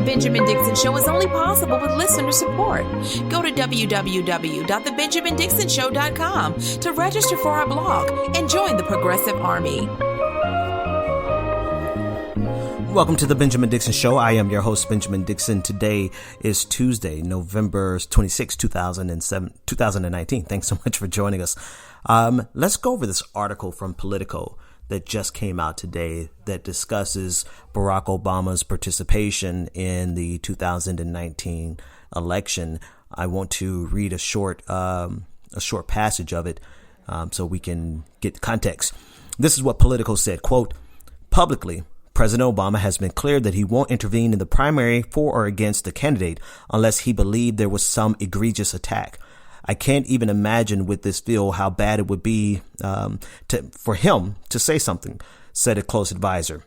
The Benjamin Dixon Show is only possible with listener support. Go to www.thebenjamindixonshow.com to register for our blog and join the Progressive Army. Welcome to the Benjamin Dixon Show. I am your host, Benjamin Dixon. Today is Tuesday, November 26, 2019. Thanks so much for joining us. Let's go over this article from Politico that just came out today that discusses Barack Obama's participation in the 2019 election. I want to read a short passage of it so we can get context. This is what Politico said, quote, "Publicly, President Obama has been clear that he won't intervene in the primary for or against the candidate unless he believed there was some egregious attack. I can't even imagine with this feel how bad it would be for him to say something," said a close advisor.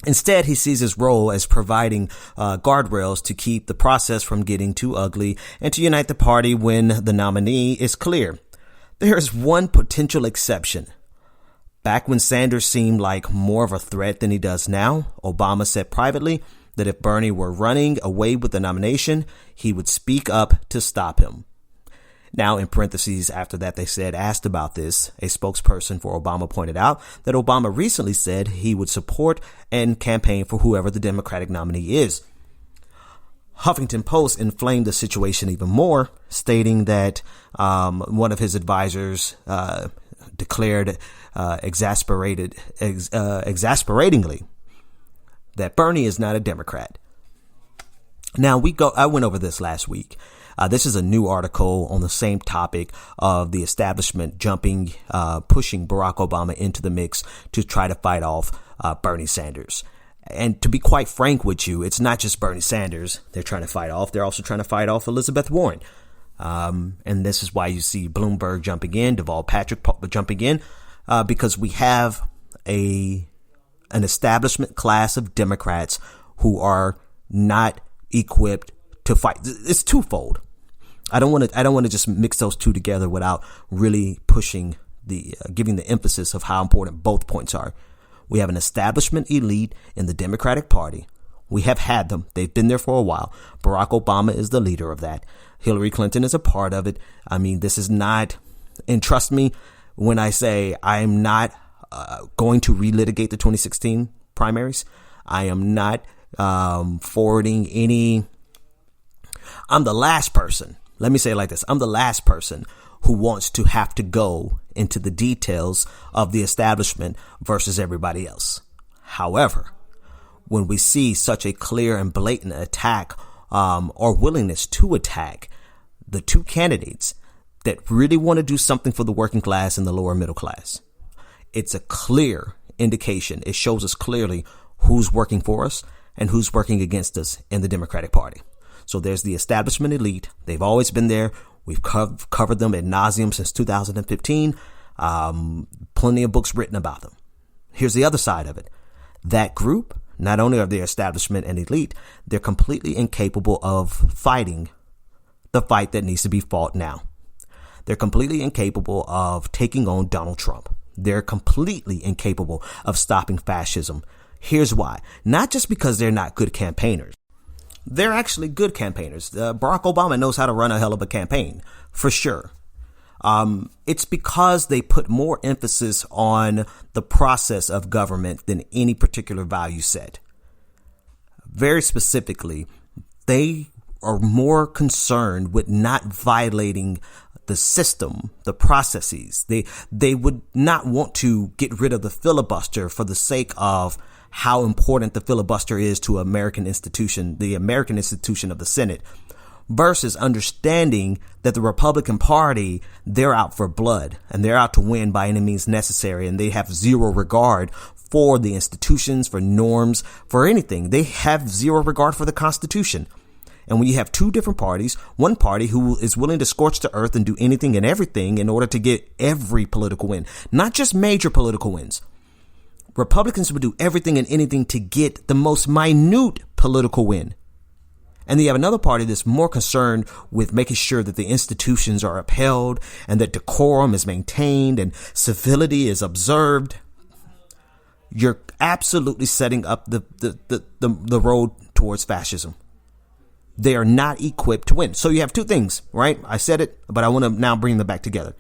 Instead, he sees his role as providing guardrails to keep the process from getting too ugly and to unite the party when the nominee is clear. There is one potential exception. Back when Sanders seemed like more of a threat than he does now, Obama said privately that if Bernie were running away with the nomination, he would speak up to stop him. Now, in parentheses after that, they said, asked about this, a spokesperson for Obama pointed out that Obama recently said he would support and campaign for whoever the Democratic nominee is. Huffington Post inflamed the situation even more, stating that one of his advisors declared exasperatingly that Bernie is not a Democrat. Now I went over this last week. This is a new article on the same topic of the establishment pushing Barack Obama into the mix to try to fight off Bernie Sanders. And to be quite frank with you, it's not just Bernie Sanders they're trying to fight off. They're also trying to fight off Elizabeth Warren. And this is why you see Bloomberg jumping in, Deval Patrick jumping in, because we have an establishment class of Democrats who are not equipped to fight. It's twofold. I don't want to just mix those two together without really pushing giving the emphasis of how important both points are. We have an establishment elite in the Democratic Party. We have had them. They've been there for a while. Barack Obama is the leader of that. Hillary Clinton is a part of it. I mean, this is not, and trust me when I say I'm not going to relitigate the 2016 primaries. I am not forwarding any. I'm the last person. Let me say it like this. I'm the last person who wants to have to go into the details of the establishment versus everybody else. However, when we see such a clear and blatant attack or willingness to attack the two candidates that really want to do something for the working class and the lower middle class, it's a clear indication. It shows us clearly who's working for us and who's working against us in the Democratic Party. So there's the establishment elite. They've always been there. We've covered them ad nauseum since 2015. Plenty of books written about them. Here's the other side of it. That group, not only are they establishment and elite, they're completely incapable of fighting the fight that needs to be fought now. They're completely incapable of taking on Donald Trump. They're completely incapable of stopping fascism. Here's why. Not just because they're not good campaigners. They're actually good campaigners. Barack Obama knows how to run a hell of a campaign, for sure. It's because they put more emphasis on the process of government than any particular value set. Very specifically, they are more concerned with not violating the system, the processes. They would not want to get rid of the filibuster for the sake of how important the filibuster is to American institution, the American institution of the Senate, versus understanding that the Republican Party, they're out for blood and they're out to win by any means necessary. And they have zero regard for the institutions, for norms, for anything. They have zero regard for the Constitution. And when you have two different parties, one party who is willing to scorch the earth and do anything and everything in order to get every political win, not just major political wins. Republicans would do everything and anything to get the most minute political win. And you have another party that's more concerned with making sure that the institutions are upheld and that decorum is maintained and civility is observed. You're absolutely setting up the road towards fascism. They are not equipped to win. So you have two things, right? I said it, but I want to now bring them back together.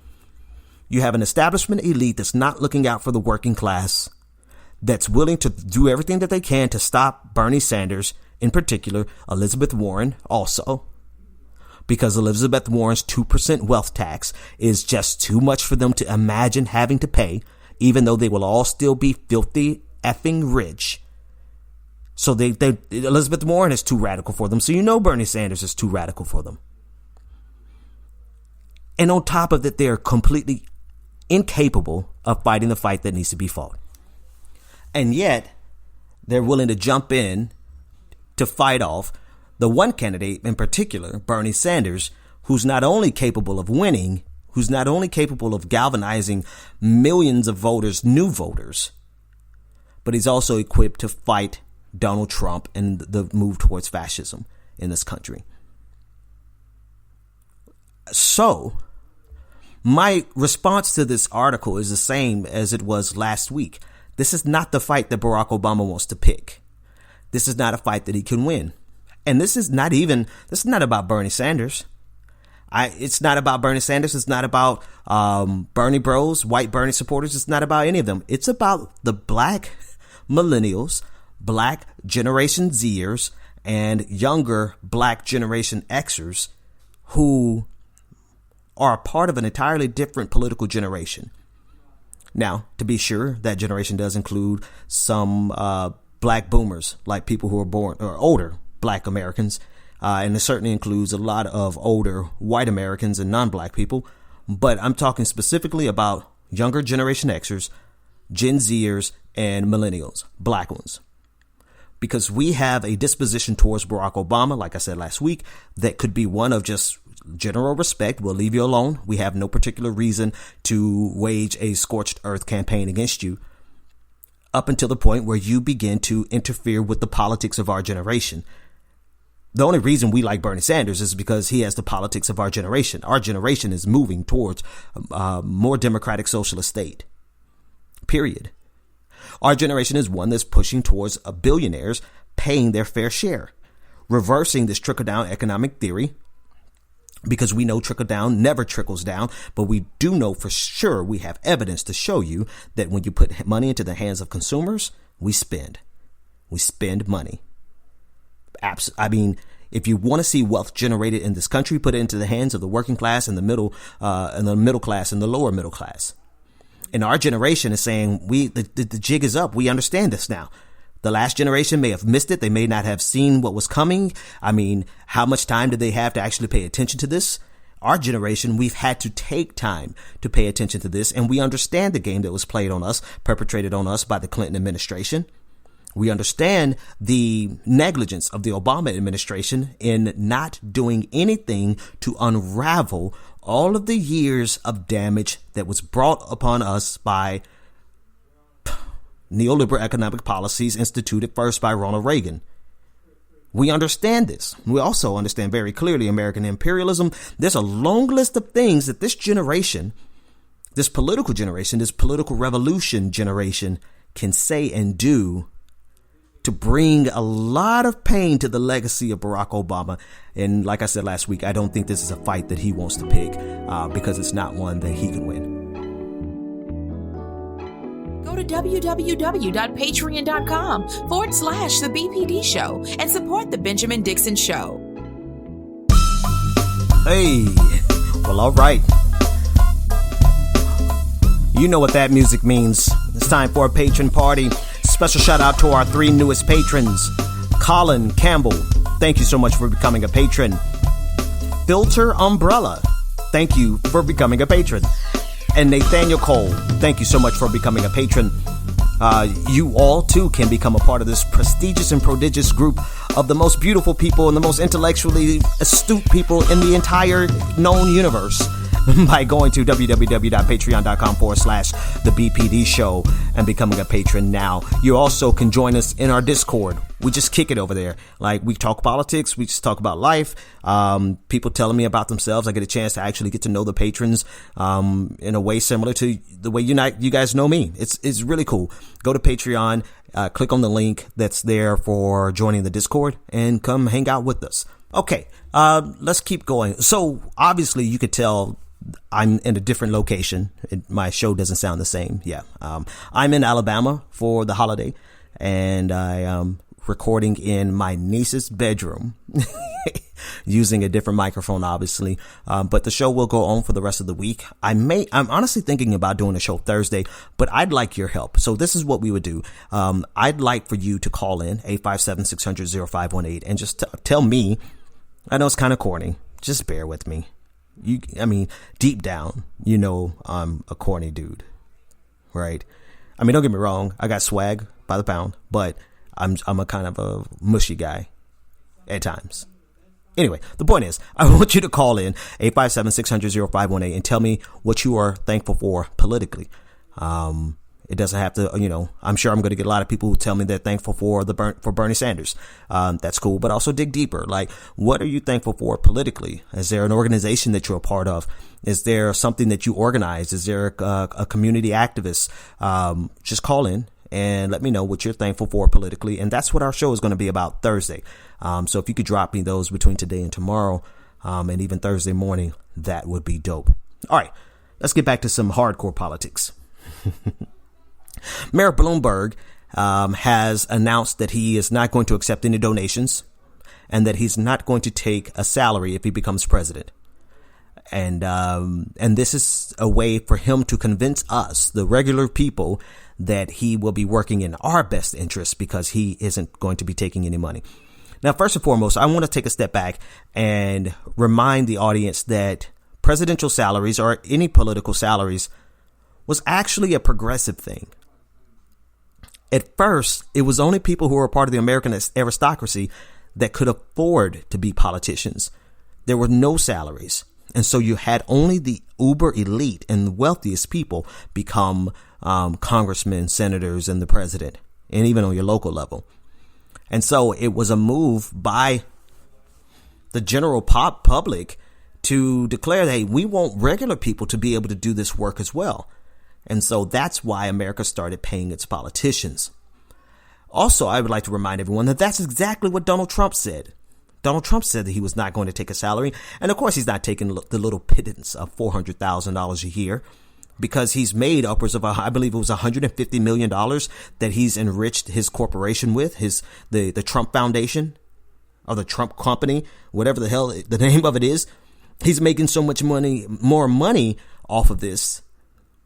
You have an establishment elite that's not looking out for the working class, that's willing to do everything that they can to stop Bernie Sanders, in particular, Elizabeth Warren also, because Elizabeth Warren's 2% wealth tax is just too much for them to imagine having to pay, even though they will all still be filthy effing rich. So Elizabeth Warren is too radical for them. So you know Bernie Sanders is too radical for them. And on top of that, they're completely incapable of fighting the fight that needs to be fought. And yet, they're willing to jump in to fight off the one candidate in particular, Bernie Sanders, who's not only capable of winning, who's not only capable of galvanizing millions of voters, new voters, but he's also equipped to fight Donald Trump and the move towards fascism in this country. So, my response to this article is the same as it was last week. This is not the fight that Barack Obama wants to pick. This is not a fight that he can win. And this is not about Bernie Sanders. It's not about Bernie Sanders. It's not about Bernie bros, white Bernie supporters. It's not about any of them. It's about the black millennials, black Generation Zers, and younger black Generation Xers who are a part of an entirely different political generation. Now, to be sure, that generation does include some black boomers, like people who are born or older black Americans, and it certainly includes a lot of older white Americans and non-black people. But I'm talking specifically about younger Generation Xers, Gen Zers, and millennials, black ones. Because we have a disposition towards Barack Obama, like I said last week, that could be one of just general respect. We'll leave you alone. We have no particular reason to wage a scorched earth campaign against you, up until the point where you begin to interfere with the politics of our generation. The only reason we like Bernie Sanders is because he has the politics of our generation. Our generation is moving towards a more democratic socialist state. Period. Our generation is one that's pushing towards billionaires paying their fair share, reversing this trickle-down economic theory, because we know trickle-down never trickles down, but we do know for sure, we have evidence to show you that when you put money into the hands of consumers, we spend money. I mean, if you want to see wealth generated in this country, put it into the hands of the working class and the middle class and the lower middle class. And our generation is saying the jig is up. We understand this now. The last generation may have missed it. They may not have seen what was coming. I mean, how much time did they have to actually pay attention to this? Our generation, we've had to take time to pay attention to this, and we understand the game that was played on us, perpetrated on us by the Clinton administration. We understand the negligence of the Obama administration in not doing anything to unravel all of the years of damage that was brought upon us by neoliberal economic policies instituted first by Ronald Reagan. We understand this. We also understand very clearly American imperialism. There's a long list of things that this generation, this political generation, this political revolution generation can say and do to bring a lot of pain to the legacy of Barack Obama. And like I said last week, I don't think this is a fight that he wants to pick because it's not one that he can win. Go to www.patreon.com/The BPD Show and support The Benjamin Dixon Show. Hey, well, all right. You know what that music means. It's time for a patron party. Special shout out to our 3 newest patrons. Colin Campbell, thank you so much for becoming a patron. Filter Umbrella, thank you for becoming a patron. And Nathaniel Cole, thank you so much for becoming a patron. You all, too, can become a part of this prestigious and prodigious group of the most beautiful people and the most intellectually astute people in the entire known universe by going to www.patreon.com/The BPD Show and becoming a patron now. You also can join us in our Discord. We just kick it over there. Like, we talk politics. We just talk about life. People telling me about themselves. I get a chance to actually get to know the patrons in a way similar to the way you guys know me. It's really cool. Go to Patreon click on the link that's there for joining the Discord and come hang out with us. Okay, let's keep going. So obviously you could tell I'm in a different location. My show doesn't sound the same. Yeah. I'm in Alabama for the holiday, and I am recording in my niece's bedroom using a different microphone, obviously. But the show will go on for the rest of the week. I'm honestly thinking about doing a show Thursday, but I'd like your help. So this is what we would do. I'd like for you to call in 857-600-0518 and just tell me, I know it's kind of corny, just bear with me. Deep down, you know, I'm a corny dude, right? I mean, don't get me wrong. I got swag by the pound, but I'm a kind of a mushy guy at times. Anyway, the point is, I want you to call in 857-600-0518 and tell me what you are thankful for politically. It doesn't have to, I'm sure I'm going to get a lot of people who tell me they're thankful for Bernie Sanders. That's cool, but also dig deeper. Like, what are you thankful for politically? Is there an organization that you're a part of? Is there something that you organize? Is there a community activist? Just call in and let me know what you're thankful for politically. And that's what our show is going to be about Thursday. So if you could drop me those between today and tomorrow, and even Thursday morning, that would be dope. All right, let's get back to some hardcore politics. Mayor Bloomberg has announced that he is not going to accept any donations and that he's not going to take a salary if he becomes president. And this is a way for him to convince us, the regular people, that he will be working in our best interest because he isn't going to be taking any money. Now, first and foremost, I want to take a step back and remind the audience that presidential salaries or any political salaries was actually a progressive thing. At first, it was only people who were part of the American aristocracy that could afford to be politicians. There were no salaries. And so you had only the uber elite and the wealthiest people become congressmen, senators, and the president, and even on your local level. And so it was a move by the general public to declare, hey, we want regular people to be able to do this work as well. And so that's why America started paying its politicians. Also, I would like to remind everyone that that's exactly what Donald Trump said. Donald Trump said that he was not going to take a salary. And of course, he's not taking the little pittance of $400,000 a year because he's made upwards of, I believe it was $150 million that he's enriched his corporation with, the Trump Foundation or the Trump Company, whatever the hell the name of it is. He's making so much more money off of this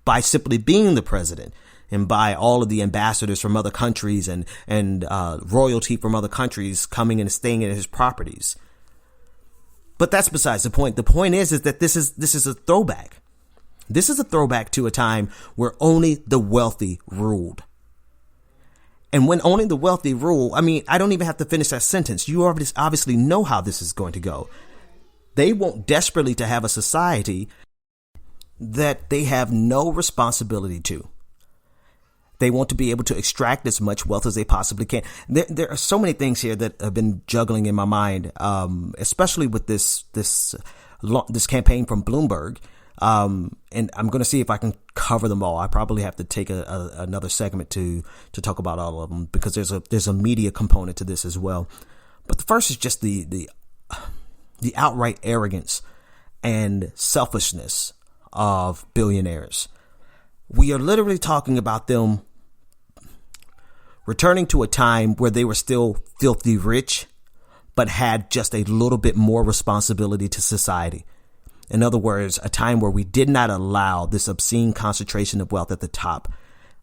by simply being the president and by all of the ambassadors from other countries and royalty from other countries coming and staying at his properties. But that's besides the point. The point is that this is a throwback. This is a throwback to a time where only the wealthy ruled. And when only the wealthy rule, I don't even have to finish that sentence. You obviously know how this is going to go. They want desperately to have a society that they have no responsibility to. They want to be able to extract as much wealth as they possibly can. There are so many things here that have been juggling in my mind, especially with this campaign from Bloomberg. And I'm going to see if I can cover them all. I probably have to take another segment to talk about all of them because there's a media component to this as well. But the first is just the outright arrogance and selfishness of billionaires. We are literally talking about them returning to a time where they were still filthy rich, but had just a little bit more responsibility to society. In other words, a time where we did not allow this obscene concentration of wealth at the top.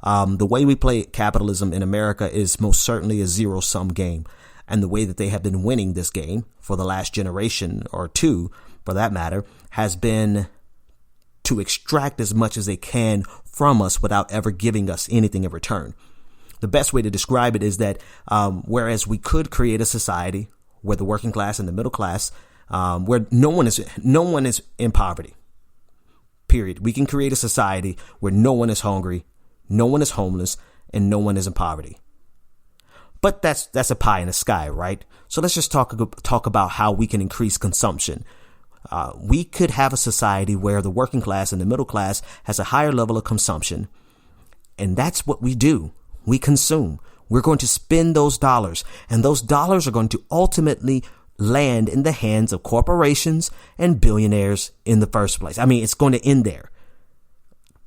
The way we play capitalism in America is most certainly a zero-sum game. And the way that they have been winning this game for the last generation or two, for that matter, has been to extract as much as they can from us without ever giving us anything in return. The best way to describe it is that whereas we could create a society where the working class and the middle class, where no one is in poverty, period. We can create a society where no one is hungry, no one is homeless, and no one is in poverty. But that's a pie in the sky, right? So let's just talk about how we can increase consumption. We could have a society where the working class and the middle class has a higher level of consumption. And that's what we do. We consume. We're going to spend those dollars, and those dollars are going to ultimately land in the hands of corporations and billionaires in the first place. I mean, it's going to end there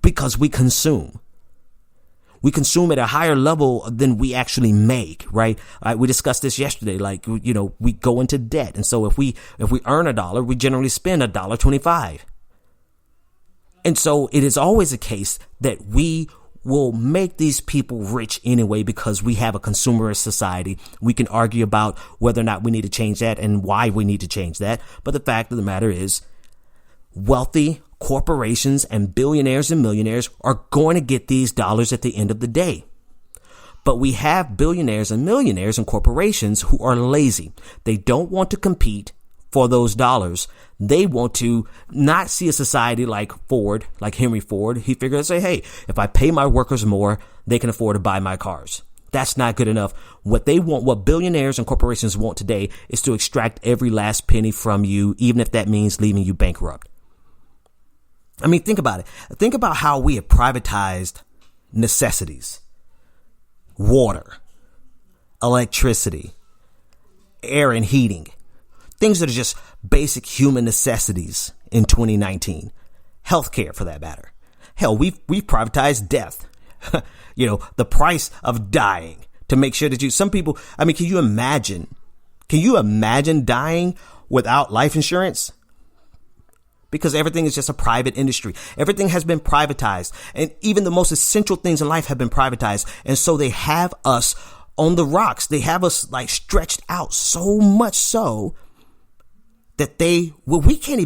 because we consume. We consume at a higher level than we actually make, right? We discussed this yesterday. Like, you know, we go into debt. And so if we earn $1, we generally spend $1.25. And so it is always a case that we will make these people rich anyway because we have a consumerist society. We can argue about whether or not we need to change that and why we need to change that. But the fact of the matter is, wealthy corporations and billionaires and millionaires are going to get these dollars at the end of the day. But we have billionaires and millionaires and corporations who are lazy. They don't want to compete for those dollars. They want to not see a society like Ford, like Henry Ford. He figured, say, hey, if I pay my workers more, they can afford to buy my cars. That's not good enough. What they want, what billionaires and corporations want today is to extract every last penny from you, even if that means leaving you bankrupt. I mean, think about it. Think about how we have privatized necessities, water, electricity, air and heating, things that are just basic human necessities in 2019. Healthcare, for that matter. Hell, we've privatized death. You know, the price of dying to make sure that some people, I mean, can you imagine dying without life insurance? Because everything is just a private industry. Everything has been privatized. And even the most essential things in life have been privatized. And so they have us on the rocks. They have us like stretched out so much so that we can't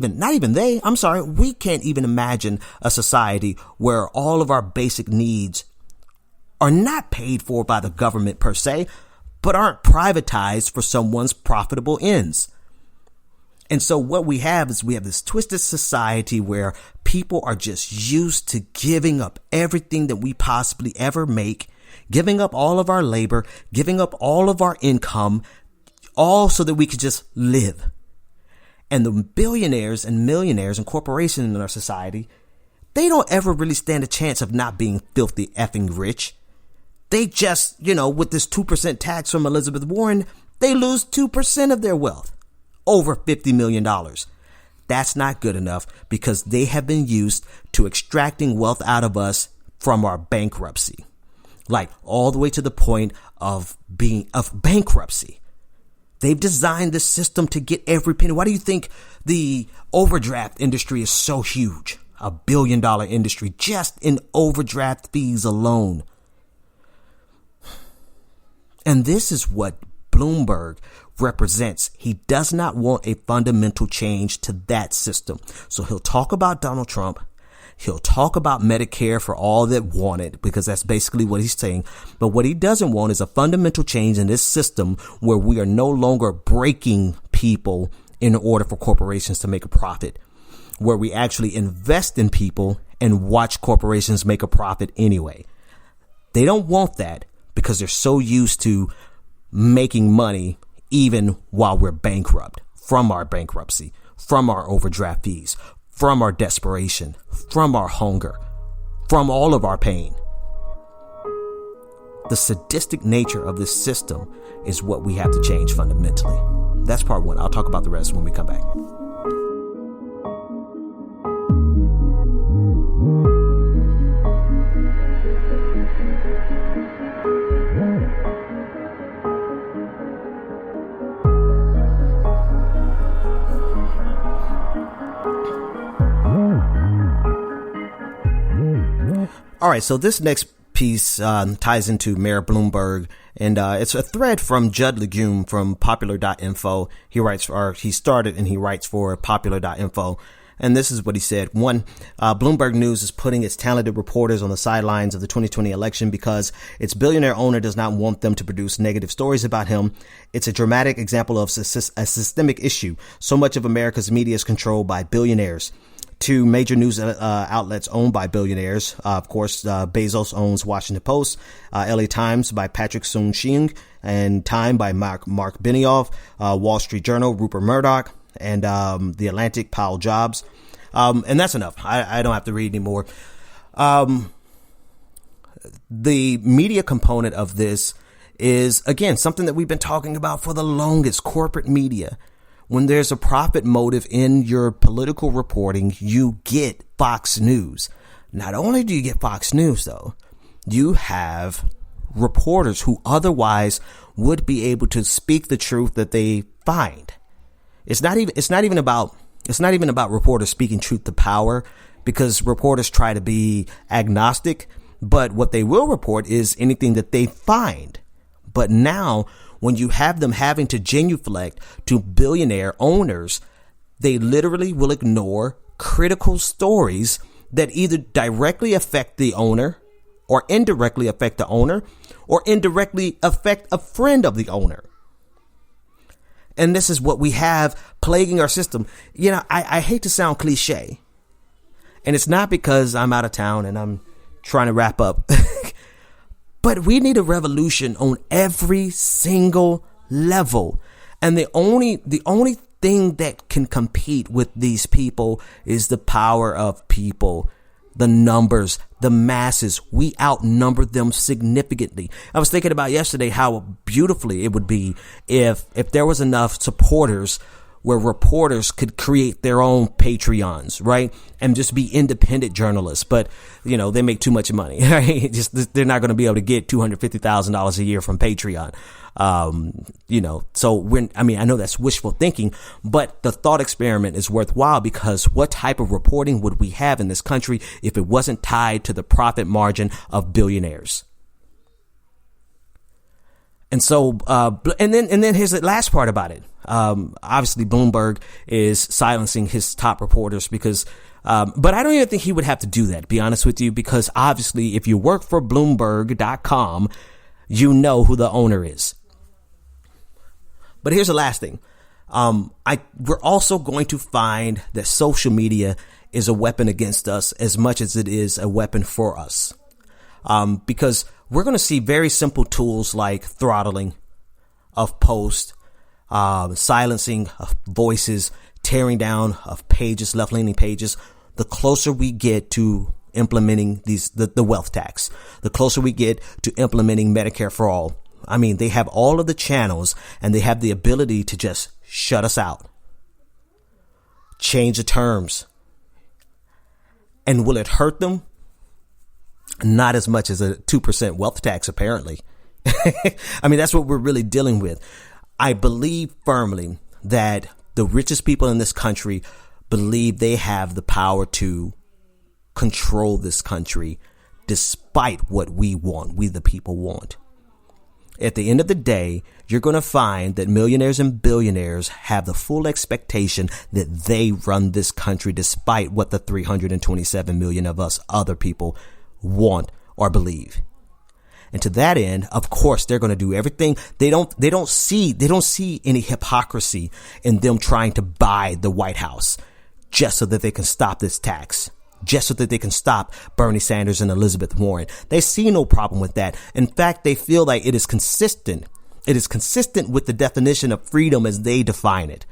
even imagine a society where all of our basic needs are not paid for by the government per se, but aren't privatized for someone's profitable ends. And so what we have is this twisted society where people are just used to giving up everything that we possibly ever make, giving up all of our labor, giving up all of our income, all so that we could just live. And the billionaires and millionaires and corporations in our society, they don't ever really stand a chance of not being filthy effing rich. They just, with this 2% tax from Elizabeth Warren, they lose 2% of their wealth. Over $50 million. That's not good enough because they have been used to extracting wealth out of us from our bankruptcy. Like all the way to the point of bankruptcy. They've designed this system to get every penny. Why do you think the overdraft industry is so huge? $1 billion industry just in overdraft fees alone. And this is what Bloomberg represents. He does not want a fundamental change to that system. So he'll talk about Donald Trump. He'll talk about Medicare for all that want it, because that's basically what he's saying. But what he doesn't want is a fundamental change in this system where we are no longer breaking people in order for corporations to make a profit, where we actually invest in people and watch corporations make a profit anyway. They don't want that because they're so used to making money even while we're bankrupt, from our bankruptcy, from our overdraft fees, from our desperation, from our hunger, from all of our pain. The sadistic nature of this system is what we have to change fundamentally. That's part one. I'll talk about the rest when we come back. All right, so this next piece ties into Mayor Bloomberg, and it's a thread from Judd Legume from popular.info. He started and he writes for popular.info. And this is what he said. One, Bloomberg News is putting its talented reporters on the sidelines of the 2020 election because its billionaire owner does not want them to produce negative stories about him. It's a dramatic example of a systemic issue. So much of America's media is controlled by billionaires. Two major news outlets owned by billionaires. Of course, Bezos owns Washington Post, LA Times by Patrick Soon-Shiong, and Time by Mark Benioff, Wall Street Journal, Rupert Murdoch, and The Atlantic, Paul Jobs. And that's enough. I don't have to read anymore. The media component of this is, again, something that we've been talking about for the longest: corporate media. When there's a profit motive in your political reporting, you get Fox News. Not only do you get Fox News, though, you have reporters who otherwise would be able to speak the truth that they find. It's not even about reporters speaking truth to power, because reporters try to be agnostic, but what they will report is anything that they find. But now, when you have them having to genuflect to billionaire owners, they literally will ignore critical stories that either directly affect the owner, or indirectly affect the owner, or indirectly affect a friend of the owner. And this is what we have plaguing our system. You know, I hate to sound cliche, and it's not because I'm out of town and I'm trying to wrap up, but we need a revolution on every single level. And the only thing that can compete with these people is the power of people. The numbers, the masses, we outnumber them significantly. I was thinking about yesterday how beautifully it would be if there was enough supporters where reporters could create their own Patreons, right? And just be independent journalists. But, you know, they make too much money, right? They're not going to be able to get $250,000 a year from Patreon. So I know that's wishful thinking, but the thought experiment is worthwhile, because what type of reporting would we have in this country if it wasn't tied to the profit margin of billionaires? And so, and then here's the last part about it. Obviously Bloomberg is silencing his top reporters because, but I don't even think he would have to do that, to be honest with you, because obviously if you work for Bloomberg.com, you know who the owner is. But here's the last thing. We're also going to find that social media is a weapon against us as much as it is a weapon for us. Because we're going to see very simple tools like throttling of posts, silencing of voices, tearing down of pages, left-leaning pages. The closer we get to implementing the wealth tax, the closer we get to implementing Medicare for all. I mean, they have all of the channels and they have the ability to just shut us out, change the terms. And will it hurt them? Not as much as a 2% wealth tax, apparently. I mean, that's what we're really dealing with. I believe firmly that the richest people in this country believe they have the power to control this country despite what we want, we the people want. At the end of the day, you're going to find that millionaires and billionaires have the full expectation that they run this country despite what the 327 million of us other people want or believe. And to that end, of course, they're going to do everything. They don't see any hypocrisy in them trying to buy the White House just so that they can stop this tax, just so that they can stop Bernie Sanders and Elizabeth Warren. They see no problem with that. In fact, they feel like it is consistent. It is consistent with the definition of freedom as they define it.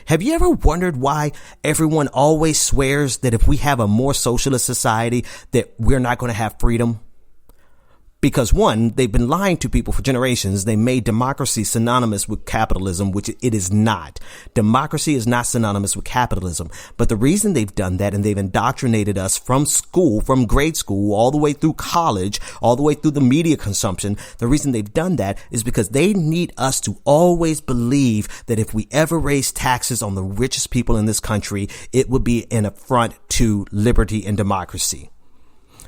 Have you ever wondered why everyone always swears that if we have a more socialist society, that we're not going to have freedom? Because one, they've been lying to people for generations. They made democracy synonymous with capitalism, which it is not. Democracy is not synonymous with capitalism. But the reason they've done that, and they've indoctrinated us from school, from grade school, all the way through college, all the way through the media consumption, the reason they've done that is because they need us to always believe that if we ever raise taxes on the richest people in this country, it would be an affront to liberty and democracy.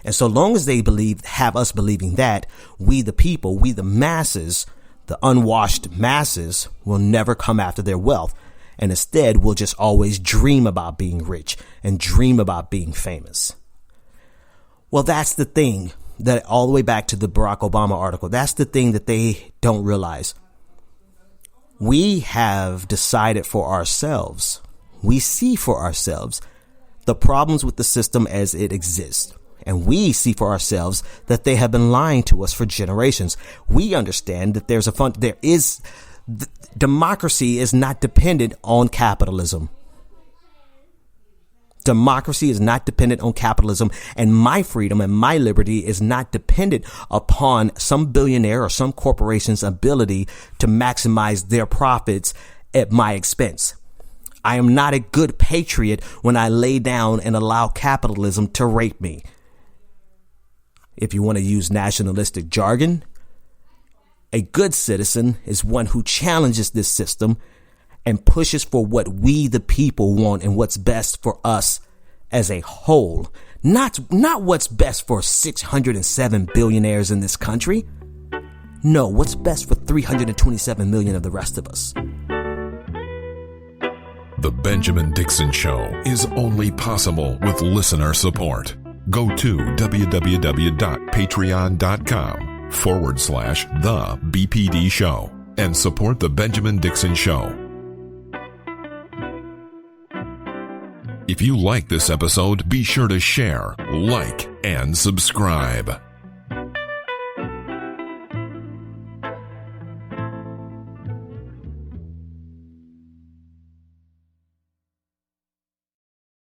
And so long as they have us believing that, we the people, we the masses, the unwashed masses, will never come after their wealth. And instead, we'll just always dream about being rich and dream about being famous. Well, that's the thing that all the way back to the Barack Obama article, that's the thing that they don't realize. We have decided for ourselves. We see for ourselves the problems with the system as it exists. And we see for ourselves that they have been lying to us for generations. We understand that democracy is not dependent on capitalism. Democracy is not dependent on capitalism, and my freedom and my liberty is not dependent upon some billionaire or some corporation's ability to maximize their profits at my expense. I am not a good patriot when I lay down and allow capitalism to rape me. If you want to use nationalistic jargon, a good citizen is one who challenges this system and pushes for what we, the people, want and what's best for us as a whole. Not what's best for 607 billionaires in this country. No, what's best for 327 million of the rest of us. The Benjamin Dixon Show is only possible with listener support. Go to www.patreon.com/The BPD Show and support The Benjamin Dixon Show. If you like this episode, be sure to share, like, and subscribe.